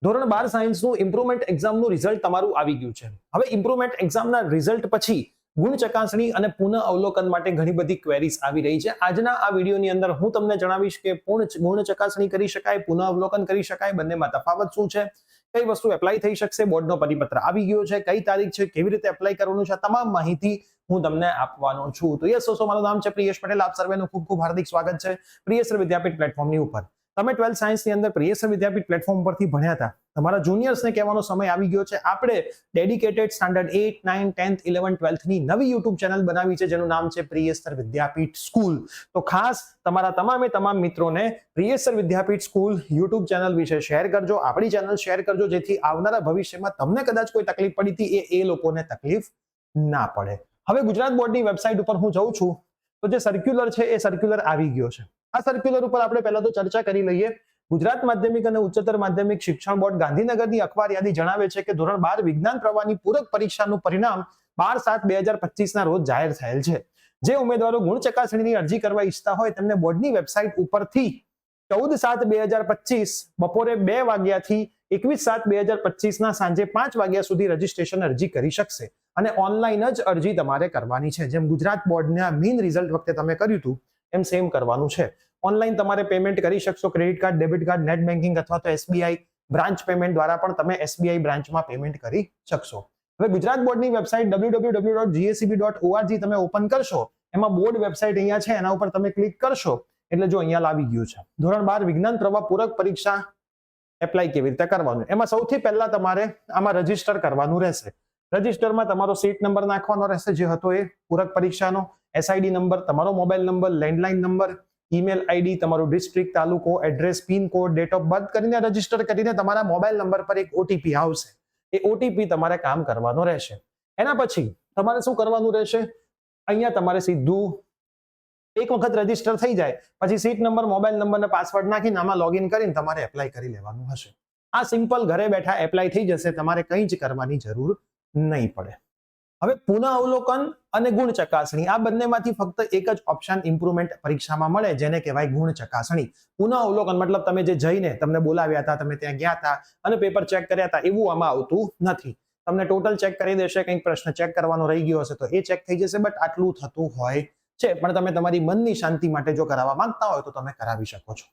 ધોરણ 12 સાયન્સનું improvement એક્ઝામનું result તમારું આવી ગયું છે. હવે ઇમ્પ્રુવમેન્ટ એક્ઝામના રિઝલ્ટ પછી ગુણ ચકાસણી અને પુનઃ અવલોકન માટે ઘણી બધી ક્વેરીઝ આવી રહી છે. આજના આ વિડીયોની અંદર હું તમને જણાવીશ કે ગુણ ચકાસણી કરી શકાય, પુનઃ અવલોકન કરી શકાય, બંનેમાં તફાવત શું છે, કઈ વસ્તુ એપ્લાય થઈ શકશે, બોર્ડનો પરિપત્ર આવી ગયો છે, કઈ તારીખ છે, કેવી રીતે એપ્લાય કરવાનું છે, તમામ માહિતી હું તમને આપવાનો છું. તો યસ દોસ્તો, મારું નામ છે પ્રિયેશ પટેલ. આપ સર્વેનું ખૂબ ખૂબ હાર્દિક સ્વાગત છે પ્રિયેશ વિદ્યાપીઠ પ્લેટફોર્મની ઉપર. તમે 12th સાયન્સની અંદર પ્રિયેશ વિદ્યાપીઠ પ્લેટફોર્મ પરથી ભણ્યા હતા. તમારા જુનિયર્સને કહેવાનો સમય આવી ગયો છે. આપણે ડેડિકેટેડ સ્ટાન્ડર્ડ 8, 9, 10th, 11, 12th ની નવી યુટ્યુબ ચેનલ બનાવી છે જેનું નામ છે પ્રિયેશ વિદ્યાપીઠ સ્કૂલ. તો ખાસ તમારા તમામ મિત્રોને પ્રિયેશ વિદ્યાપીઠ સ્કૂલ યુટ્યુબ ચેનલ વિશે શેર કરજો, આપણી ચેનલ શેર કરજો, જેથી આવનારા ભવિષ્યમાં તમને કદાચ કોઈ તકલીફ પડી હતી એ લોકોને તકલીફ ના પડે. હવે ગુજરાત બોર્ડની વેબસાઇટ ઉપર હું જઉં છું તો જે સર્ક્યુલર છે એ સર્ક્યુલર આવી ગયો છે. આ સર્ક્યુલર ઉપર આપણે પહેલા તો ચર્ચા કરી લઈએ. ગુજરાત માધ્યમિક અને ઉચ્ચતર માધ્યમિક શિક્ષણ બોર્ડ ગાંધીનગરની અખબાર યાદી જણાવે છે કે ધોરણ 12 વિજ્ઞાન પ્રવાહની પૂરક પરીક્ષાનું પરિણામ 12/7/2025 ના રોજ જાહેર થયેલ છે. જે ઉમેદવારો ગુણ ચકાસણીની અરજી કરવા ઈચ્છતા હોય તેમને બોર્ડની વેબસાઇટ ઉપરથી 14/7/2025 બપોરે 2 વાગ્યાથી 21/7/2025 ના સાંજે 5 વાગ્યા સુધી રજીસ્ટ્રેશન અરજી કરી શકશે અને ઓનલાઈન જ અરજી તમારે કરવાની છે. જેમ ગુજરાત બોર્ડના મેઇન રિઝલ્ટ વખતે તમે કર્યું હતું એમ સેમ કરવાનું છે. ઓનલાઈન તમારે પેમેન્ટ કરી શકશો. Credit card, debit card, net banking અથવા તો SBI બ્રાન્ચ પેમેન્ટ દ્વારા પણ તમે SBI બ્રાન્ચમાં પેમેન્ટ કરી શકશો. હવે ગુજરાત બોર્ડની વેબસાઇટ www.gacb.org તમે ઓપન કરશો, એમાં બોર્ડ વેબસાઇટ અહીંયા છે, એના ઉપર તમે ક્લિક કરશો એટલે જો અહીંયા લાવી ગયું છે ધોરણ 12 વિજ્ઞાન પ્રવાહ પૂરક પરીક્ષા એપ્લાય કેવી રીતે કરવાનું. એમાં સૌથી પહેલા તમારે આમાં રજીસ્ટર કરવાનું રહેશે. રજીસ્ટરમાં તમારો સીટ નંબર નાખવાનો રહેશે જે હતો એ પૂરક પરીક્ષાનો, SID નંબર, તમારો mobile number, landline number, email ID, તમારું ડિસ્ટ્રિક્ટ, તાલુકો, address, pin code, date of birth કરીને રજીસ્ટર કરીને તમારા મોબાઈલ નંબર પર એક OTP આવશે. એ OTP તમારે કામ કરવાનો રહેશે. એના પછી તમારે શું કરવાનું રહેશે? અહીંયા તમારે સીધું એક વખત રજીસ્ટર થઈ જાય પછી સીટ નંબર, મોબાઈલ નંબર અને પાસવર્ડ નાખીને આમાં લોગિન કરીને તમારે એપ્લાય કરી લેવાનું હશે. આ સિમ્પલ ઘરે બેઠા એપ્લાય થઈ જશે. તમારે કંઈ જ કરવાની જરૂર નહીં પડે. હવે પુનઃ અવલોકન અને ગુણ ચકાસણી આ બંનેમાંથી ફક્ત એક જ ઓપ્શન ઇમ્પ્રુવમેન્ટ પરીક્ષામાં મળે જેને કહેવાય ગુણ ચકાસણી. પુનઃ અવલોકન મતલબ તમે જે જઈને તમને બોલાવ્યા હતા, તમે ત્યાં ગયા હતા અને પેપર ચેક કર્યા હતા એવું આમાં આવતું નથી. તમને ટોટલ ચેક કરી દેશે, કંઈક પ્રશ્ન ચેક કરવાનો રહી ગયો હશે તો એ ચેક થઈ જશે, બટ આટલું થતું હોય છે. પણ તમે તમારી મનની શાંતિ માટે જો કરાવવા માંગતા હોય તો તમે કરાવી શકો છો.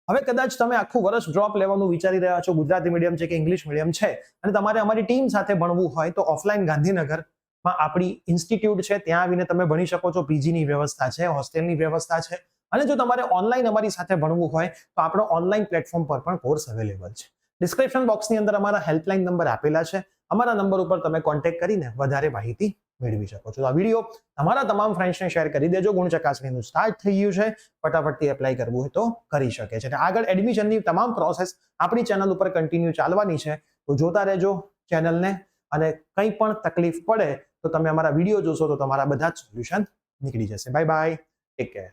હવે કદાચ તમે આખું વર્ષ ડ્રોપ લેવાનું વિચારી રહ્યા છો, ગુજરાતી મીડિયમ છે કે ઇંગ્લિશ મીડિયમ છે, અને તમારે અમારી ટીમ સાથે ભણવું હોય તો ઓફલાઈન ગાંધીનગર આપણી ઇન્સ્ટિટ્યૂટ છે, ત્યાં આવીને તમે ભણી શકો છો. પીજીની વ્યવસ્થા છે, હોસ્ટેલની વ્યવસ્થા છે. અને જો તમારે ઓનલાઈન અમારી સાથે ભણવું હોય તો આપણો ઓનલાઈન પ્લેટફોર્મ પર પણ કોર્સ અવેલેબલ છે. ડિસ્ક્રિપ્શન બોક્સની અંદર અમારા હેલ્પલાઇન નંબર આપેલા છે. અમારા નંબર ઉપર તમે કોન્ટેક્ટ કરીને વધારે માહિતી મેળવી શકો છો. આ વિડીયો તમારા તમામ ફ્રેન્ડ્સને શેર કરી દેજો. ગુણ ચકાસણીનું સ્ટાર્ટ થઈ ગયું છે, ફટાફટથી એપ્લાય કરવું હોય તો કરી શકે છે. આગળ એડમિશનની તમામ પ્રોસેસ આપણી ચેનલ ઉપર કન્ટિન્યુ ચાલવાની છે, તો જોતા રહેજો ચેનલને. અને કંઈ પણ તકલીફ પડે તો તમે અમારા વિડીયો જોશો તો તમારા બધા જ સોલ્યુશન નીકળી જશે. Bye bye, take care.